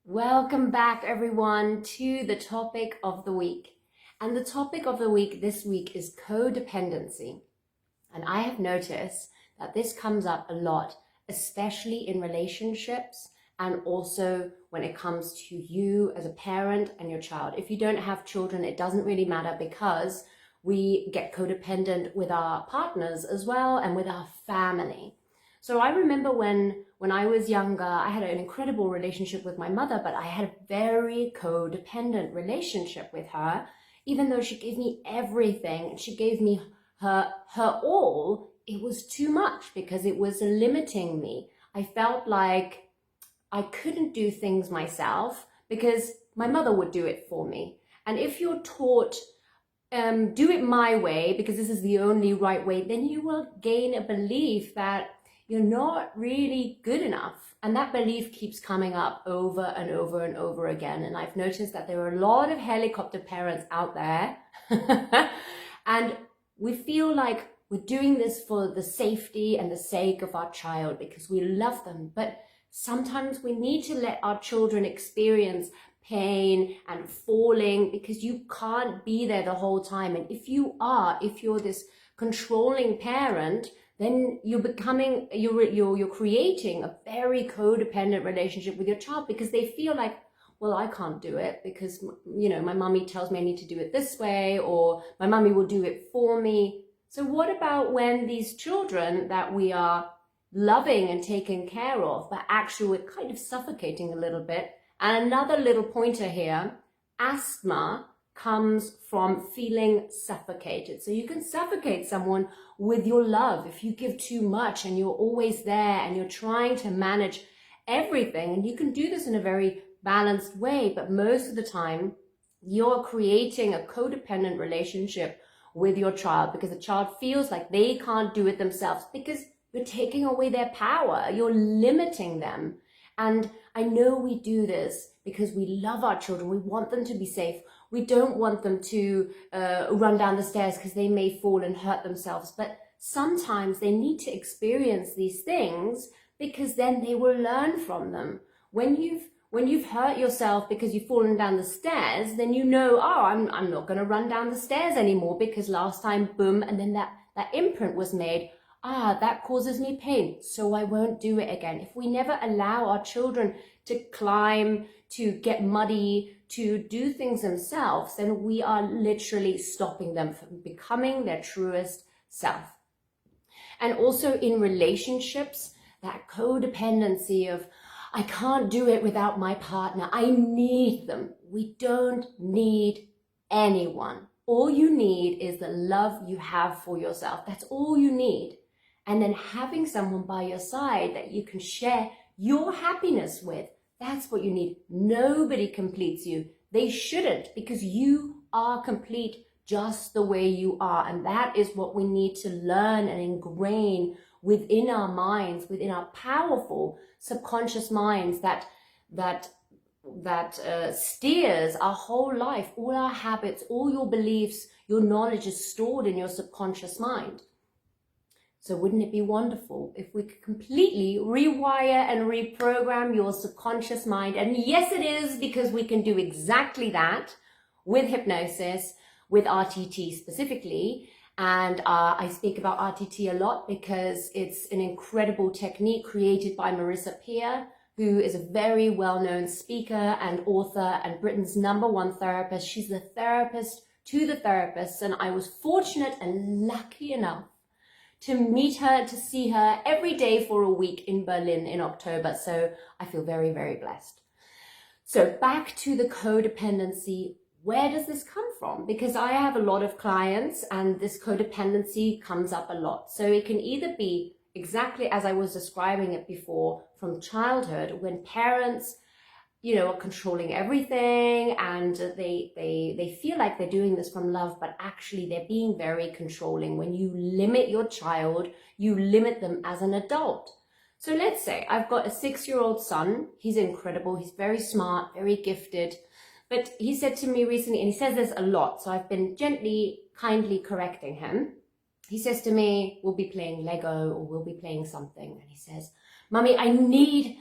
Welcome back, everyone, to the topic of the week. And the topic of the week this week is codependency. And I have noticed that this comes up a lot, especially in relationships and also when it comes to you as a parent and your child. If you don't have children, it doesn't really matter because we get codependent with our partners as well and with our family. So I remember when I was younger, I had an incredible relationship with my mother, but I had a very codependent relationship with her. Even though she gave me everything and she gave me her all, it was too much because it was limiting me. I felt like I couldn't do things myself because my mother would do it for me. And if you're taught do it my way because this is the only right way, then you will gain a belief that you're not really good enough. And that belief keeps coming up over and over and over again. And I've noticed that there are a lot of helicopter parents out there. And we feel like we're doing this for the safety and the sake of our child because we love them. But sometimes we need to let our children experience pain and falling because you can't be there the whole time. And if you're this controlling parent, then you're creating a very codependent relationship with your child because they feel like, well, I can't do it because, my mommy tells me I need to do it this way, or my mommy will do it for me. So what about when these children that we are loving and taking care of, but actually we're kind of suffocating a little bit? And another little pointer here, asthma comes from feeling suffocated. So you can suffocate someone with your love if you give too much and you're always there and you're trying to manage everything. And you can do this in a very balanced way, but most of the time you're creating a codependent relationship with your child because the child feels like they can't do it themselves because you're taking away their power, you're limiting them. And I know we do this because we love our children. We want them to be safe. We don't want them to run down the stairs because they may fall and hurt themselves. But sometimes they need to experience these things because then they will learn from them. When you've hurt yourself because you've fallen down the stairs, then I'm not going to run down the stairs anymore because last time, boom, and then that imprint was made. That causes me pain, so I won't do it again. If we never allow our children to climb, to get muddy, to do things themselves, then we are literally stopping them from becoming their truest self. And also in relationships, that codependency of, I can't do it without my partner. I need them. We don't need anyone. All you need is the love you have for yourself. That's all you need. And then having someone by your side that you can share your happiness with, that's what you need. Nobody completes you. They shouldn't, because you are complete just the way you are. And that is what we need to learn and ingrain within our minds, within our powerful subconscious minds that steers our whole life. All our habits, all your beliefs, your knowledge is stored in your subconscious mind. So wouldn't it be wonderful if we could completely rewire and reprogram your subconscious mind? And yes, it is, because we can do exactly that with hypnosis, with RTT specifically. And I speak about RTT a lot because it's an incredible technique created by Marissa Peer, who is a very well-known speaker and author and Britain's #1 therapist. She's the therapist to the therapists. And I was fortunate and lucky enough to meet her, to see her every day for a week in Berlin in October. So I feel very, very blessed. So back to the codependency. Where does this come from? Because I have a lot of clients and this codependency comes up a lot. So it can either be exactly as I was describing it before, from childhood, when parents are controlling everything and they feel like they're doing this from love, but actually they're being very controlling. When you limit your child, you limit them as an adult. So let's say I've got a 6-year-old son. He's incredible. He's very smart, very gifted. But he said to me recently, and he says this a lot, so I've been gently, kindly correcting him. He says to me, we'll be playing Lego or we'll be playing something. And he says, Mommy, I need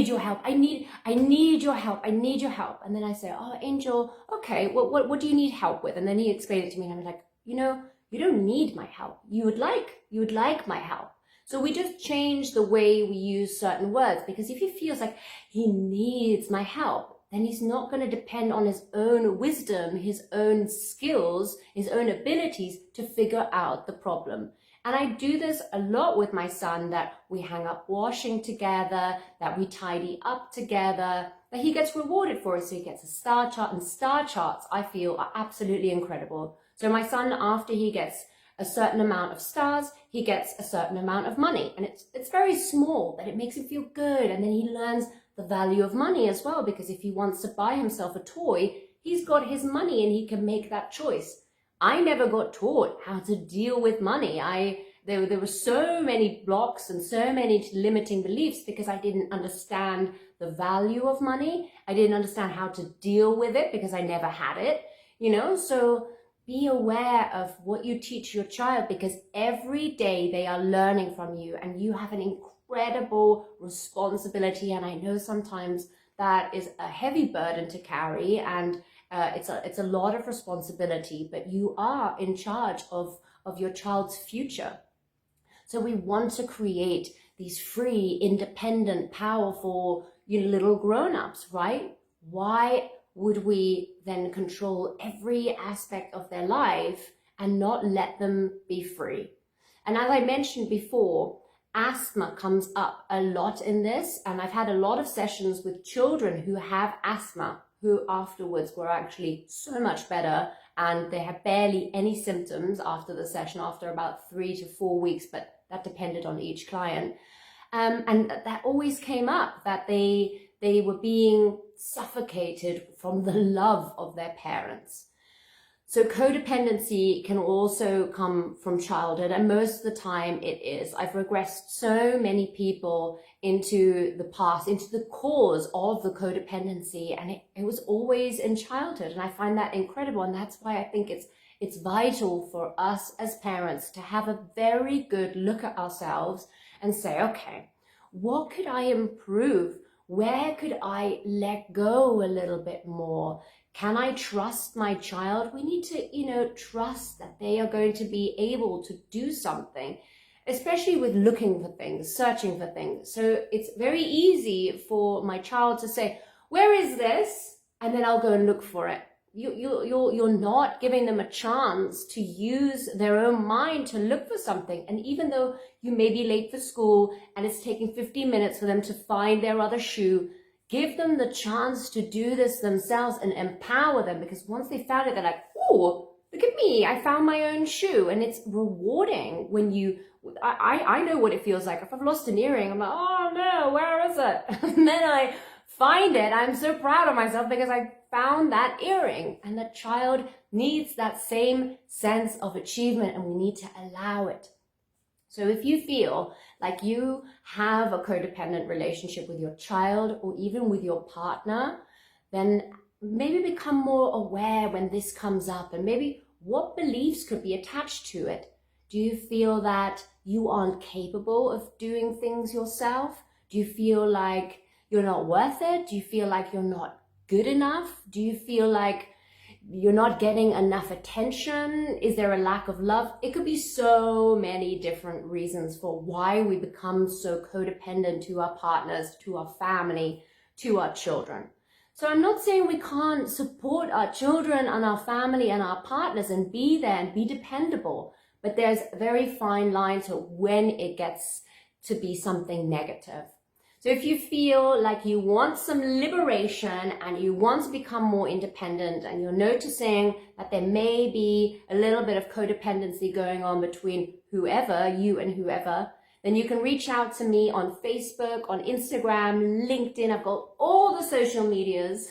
your help. I need your help. I need your help. And then I say, oh, Angel, okay, what do you need help with? And then he explained it to me, and I'm like, you don't need my help. You would like my help. So we just change the way we use certain words, because if he feels like he needs my help, then he's not going to depend on his own wisdom, his own skills, his own abilities to figure out the problem. And I do this a lot with my son, that we hang up washing together, that we tidy up together, that he gets rewarded for it. So he gets a star chart, and star charts, I feel, are absolutely incredible. So my son, after he gets a certain amount of stars, he gets a certain amount of money. And it's very small, but it makes him feel good. And then he learns the value of money as well, because if he wants to buy himself a toy, he's got his money and he can make that choice. I never got taught how to deal with money. There were so many blocks and so many limiting beliefs because I didn't understand the value of money. I didn't understand how to deal with it because I never had it, so be aware of what you teach your child, because every day they are learning from you, and you have an incredible responsibility. And I know sometimes that is a heavy burden to carry, and it's a lot of responsibility, but you are in charge of your child's future. So we want to create these free, independent, powerful, little grown-ups, right? Why would we then control every aspect of their life and not let them be free? And as I mentioned before, asthma comes up a lot in this. And I've had a lot of sessions with children who have asthma, who afterwards were actually so much better, and they had barely any symptoms after the session, after about 3 to 4 weeks, but that depended on each client. And that always came up, that they were being suffocated from the love of their parents. So codependency can also come from childhood, and most of the time it is. I've regressed so many people into the past, into the cause of the codependency, and it was always in childhood. And I find that incredible, and that's why I think it's vital for us as parents to have a very good look at ourselves and say, okay, what could I improve? Where could I let go a little bit more? Can I trust my child? We need to, trust that they are going to be able to do something, especially with looking for things, searching for things. So it's very easy for my child to say, where is this? And then I'll go and look for it. You're not giving them a chance to use their own mind to look for something. And even though you may be late for school and it's taking 15 minutes for them to find their other shoe, give them the chance to do this themselves and empower them, because once they found it, they're like, oh, look at me, I found my own shoe. And it's rewarding when I know what it feels like. If I've lost an earring, I'm like, oh no, where is it? And then I find it. I'm so proud of myself because I found that earring. And the child needs that same sense of achievement, and we need to allow it. So if you feel like you have a codependent relationship with your child or even with your partner, then maybe become more aware when this comes up, and maybe what beliefs could be attached to it. Do you feel that you aren't capable of doing things yourself? Do you feel like you're not worth it? Do you feel like you're not good enough? Do you feel like you're not getting enough attention? Is there a lack of love? It could be so many different reasons for why we become so codependent to our partners, to our family, to our children. So I'm not saying we can't support our children and our family and our partners and be there and be dependable, but there's a very fine line to when it gets to be something negative. So if you feel like you want some liberation and you want to become more independent, and you're noticing that there may be a little bit of codependency going on between whoever, you and whoever, then you can reach out to me on Facebook, on Instagram, LinkedIn. I've got all the social medias.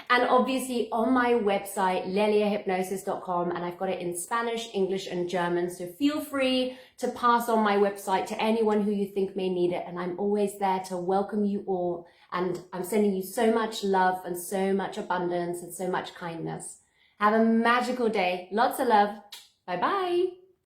And obviously on my website, leliahypnosis.com, and I've got it in Spanish, English, and German. So feel free to pass on my website to anyone who you think may need it. And I'm always there to welcome you all. And I'm sending you so much love and so much abundance and so much kindness. Have a magical day. Lots of love. Bye-bye.